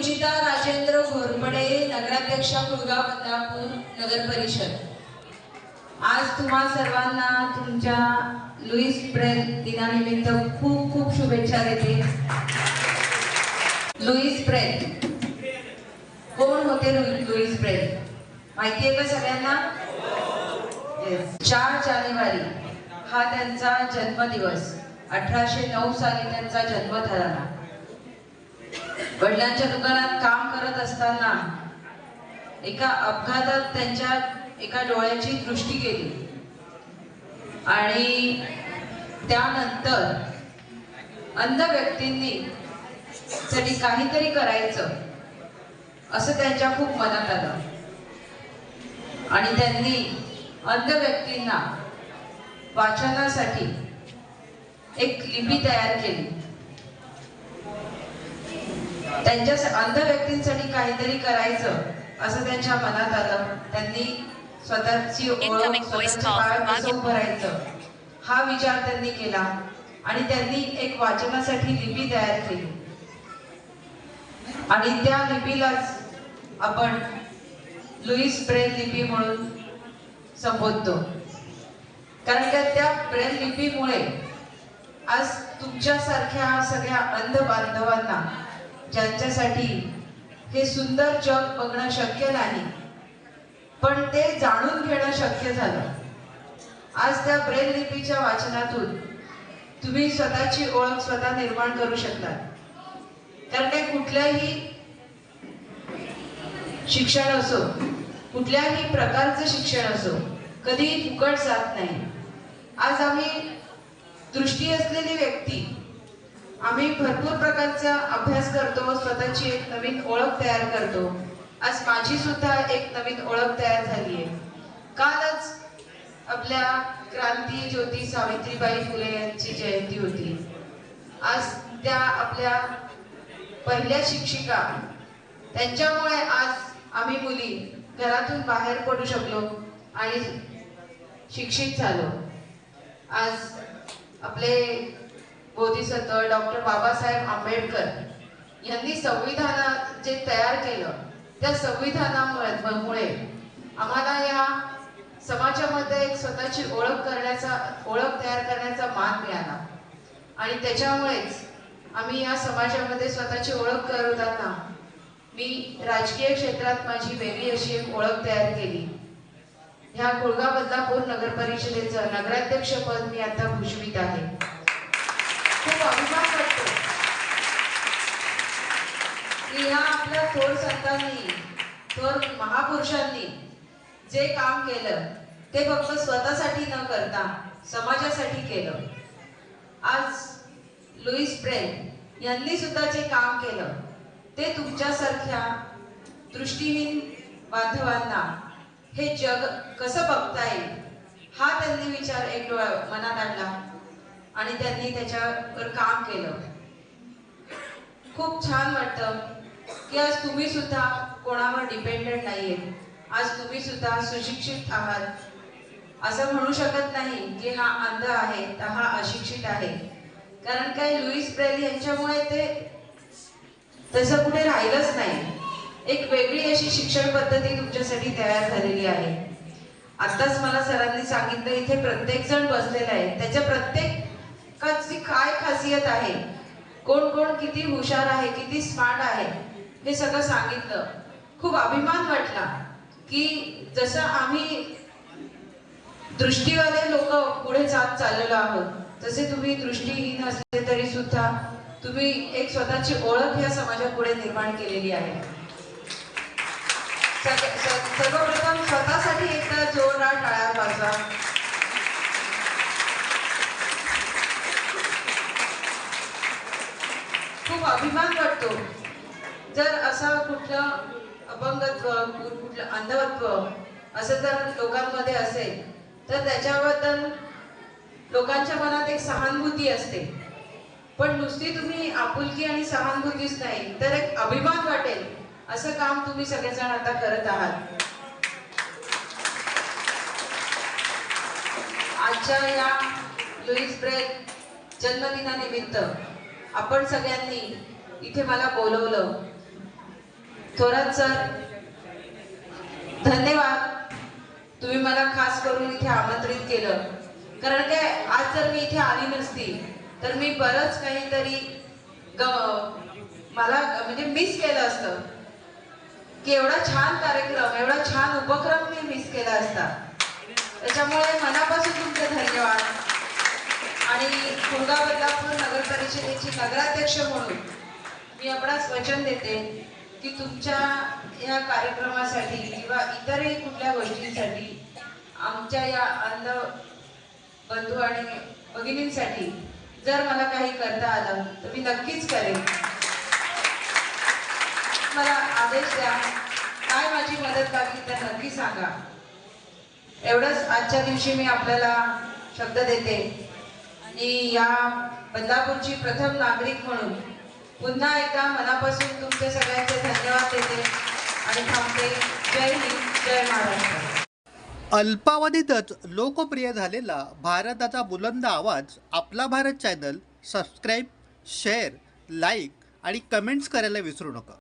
रुचिता राजेंद्र घोरपडे, नगराध्यक्ष कुळगाव बदलापूर नगर परिषद। आज तुम्हा सर्वांना तुमच्या लुईस ब्रेल दिनानिमित्त खूप खूप शुभेच्छा देते। लुईस ब्रेल कोण होते? लुईस ब्रेल माहिती आहे का सगळ्यांना? 4 जानेवारी हा त्यांचा जन्मदिवस। 1809 साली त्यांचा जन्म झाला। वडिलांच्या दुकानात काम करत असताना एका अपघातात त्यांच्या एका डोळ्याची दृष्टी गेली आणि त्यानंतर अंध व्यक्तींनी साठी काहीतरी करायचं असं त्यांच्या खूप मनात आलं आणि त्यांनी अंध व्यक्तींना वाचनासाठी एक लिपी तयार केली। त्यांच्या अंध व्यक्तींसाठी काहीतरी करायचं असं त्यांच्या मनात आलं। त्यांनी स्वतःची ओळख स्वतःच्या पायावर कसं उभं राहायचं हा विचार त्यांनी केला आणि त्यांनी एक वाचनासाठी लिपी तयार केली आणि त्या लिपीलाच आपण लुईस ब्रेल लिपी म्हणून संबोधतो। कारण का त्या ब्रेल लिपीमुळे आज तुमच्यासारख्या सगळ्या अंध बांधवांना ज्यांच्यासाठी हे सुंदर जग बघणं शक्य नाही पण ते जाणून घेणं शक्य झालं। आज त्या ब्रेल लिपीच्या वाचनातून तुम्ही स्वतःची ओळख स्वतः निर्माण करू शकता। कारण ते कुठल्याही शिक्षण असो, कुठल्याही प्रकारचं शिक्षण असो, कधी फुकट जात नाही। आज आम्ही दृष्टी असलेली व्यक्ती आम्ही भरपूर प्रकारचा अभ्यास करतो, स्वतःची एक नवीन ओळख तयार करतो। आज माझी सुद्धा एक नवीन ओळख तयार झाली आहे। कालच आपल्या क्रांती ज्योती सावित्रीबाई फुले यांची जयंती होती। आज त्या आपल्या पहिल्या शिक्षिका, त्यांच्यामुळे आज आम्ही मुली घरातून बाहेर पडू शकलो आणि शिक्षित झालो। आज आपले बोधिसत्व डॉक्टर बाबासाहेब आंबेडकर यांनी संविधान जे तयार केलं त्या संविधानामुळे आम्हाला या समाजामध्ये एक स्वतःची ओळख तयार करण्याचा मान मिळाला आणि त्याच्यामुळेच आम्ही या समाजामध्ये स्वतःची ओळख करताना मी राजकीय क्षेत्रात माझी वेगळी अशी एक ओळख तयार केली। ह्या कुळगाव बदलापूर नगर परिषदेचं नगराध्यक्ष पद मी आता भूषवित आहे। खूप अभिमान वाटतो की ह्या आपल्या थोर संतांनी, थोर महापुरुषांनी जे काम केलं ते फक्त स्वतःसाठी न करता समाजासाठी केलं। आज लुईस ब्रेल यांनी सुद्धा जे काम केलं ते तुमच्यासारख्या दृष्टीहीन बांधवांना हे जग कसं बघता येईल हा त्यांनी विचार एक मनात आणला आणि त्यांनी त्याच्यावर काम केलं। खूप छान वाटतं की आज तुम्ही सुद्धा कोणावर डिपेंडेंट नाहीये। आज तुम्ही सुद्धा सुशिक्षित आहात। असं म्हणू शकत नाही की हा अंध आहे तर हा अशिक्षित आहे। कारण काय लुईस ब्रेल यांच्यामुळे ते तसं कुठे राहिलंच नाही। एक वेगळी अशी शिक्षण पद्धती तुमच्यासाठी तयार झालेली आहे। आताच मला सरांनी सांगितलं इथे प्रत्येक जण बसलेला आहे, त्याच्या प्रत्येकाची काय खासियत आहे, कोण कोण किती हुशार आहे, किती स्मार्ट आहे हे सगळं सांगितलं। खूप अभिमान वाटला की जसं आम्ही दृष्टीवाले लोक पुढे जात चाललेलो आहोत तसे तुम्ही दृष्टीहीन असले तरी सुद्धा तुम्ही एक स्वतःची ओळख या समाजापुढे निर्माण केलेली आहे। सर्वप्रथम स्वतःसाठी एकदा जोरदार टाळ्या वाजवा। खूप अभिमान वाटतो जर असा कुठलं अपंगत्व, कुठलं अंधत्व असं जर लोकांमध्ये असेल तर त्याच्याबद्दल लोकांच्या मनात एक सहानुभूती असते। पण नुसती तुम्ही आपुलकी आणि सहानुभूतीच नाही तर एक अभिमान वाटेल असं काम तुम्ही सगळेजण आता करत आहात। आजच्या या लुईस ब्रेल जन्मदिनानिमित्त आपण सगळ्यांनी इथे मला बोलवलं थोरात सर, धन्यवाद. तुम्ही मला खास करून इथे आमंत्रित केलं, कारण काय आज जर मी इथे आली नसती तर मी बरंच काहीतरी मला म्हणजे मिस केलं असतं, की एवढा छान कार्यक्रम, एवढा छान उपक्रम मी मिस केला असता. त्याच्यामुळे मनापासून तुमचे धन्यवाद. आणि कुळगाव बदलापूर नगर परिषदेची नगराध्यक्ष म्हणून मी आपणास वचन देते की तुमच्या या कार्यक्रमासाठी किंवा इतरही कुठल्या गोष्टींसाठी आमच्या या अंध बंधू आणि भगिनींसाठी जर मला काही करता आलं तर मी नक्कीच करेन. मला आदेश द्या, काय माझी मदत लागली तर नक्की सांगा. एवढंच आजच्या दिवशी मी आपल्याला शब्द देते आणि या बदलापूरची प्रथम नागरिक म्हणून पुन्हा एकदा मनापासून तुमचे सगळ्यांचे धन्यवाद देते आणि थांबते. जय हिंद, जय महाराष्ट्र. अल्पावधीतच लोकप्रिय झालेला भारताचा बुलंद आवाज आपला Bharat channel subscribe, share, like आणि कमेंट्स करायला विसरू नका.